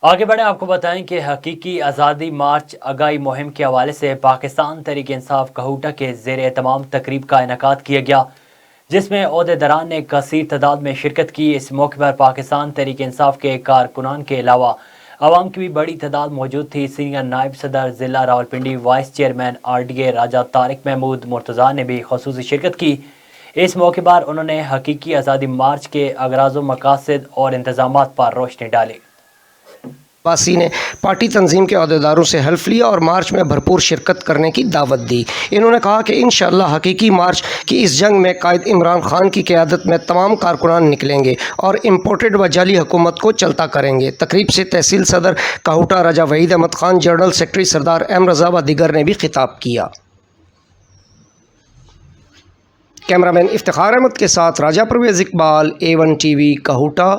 آگے بڑھیں، آپ کو بتائیں کہ حقیقی آزادی مارچ آگاہی مہم کے حوالے سے پاکستان تحریک انصاف کہوٹہ کے زیر اہتمام تقریب کا انعقاد کیا گیا، جس میں عہدیداران نے کثیر تعداد میں شرکت کی۔ اس موقع پر پاکستان تحریک انصاف کے کارکنان کے علاوہ عوام کی بھی بڑی تعداد موجود تھی۔ سینئر نائب صدر ضلع راولپنڈی، وائس چیئرمین RDA راجہ طارق محمود مرتضیٰ نے بھی خصوصی شرکت کی۔ اس موقع پر انہوں نے حقیقی آزادی مارچ کے اغراض و مقاصد اور انتظامات پر روشنی ڈالی۔ باسی نے پارٹی تنظیم کے عہدیداروں سے حلف لیا اور مارچ میں بھرپور شرکت کرنے کی دعوت دی۔ انہوں نے کہا کہ انشاءاللہ حقیقی مارچ کی اس جنگ میں قائد عمران خان کی قیادت میں تمام کارکنان نکلیں گے اور امپورٹڈ و جعلی حکومت کو چلتا کریں گے۔ تقریب سے تحصیل صدر کہوٹہ راجہ وحید احمد خان، جنرل سیکرٹری سردار M رضا و دیگر نے بھی خطاب کیا۔ کیمرہ مین افتخار احمد کے ساتھ راجہ پرویز اقبال، A1 TV کہوٹہ۔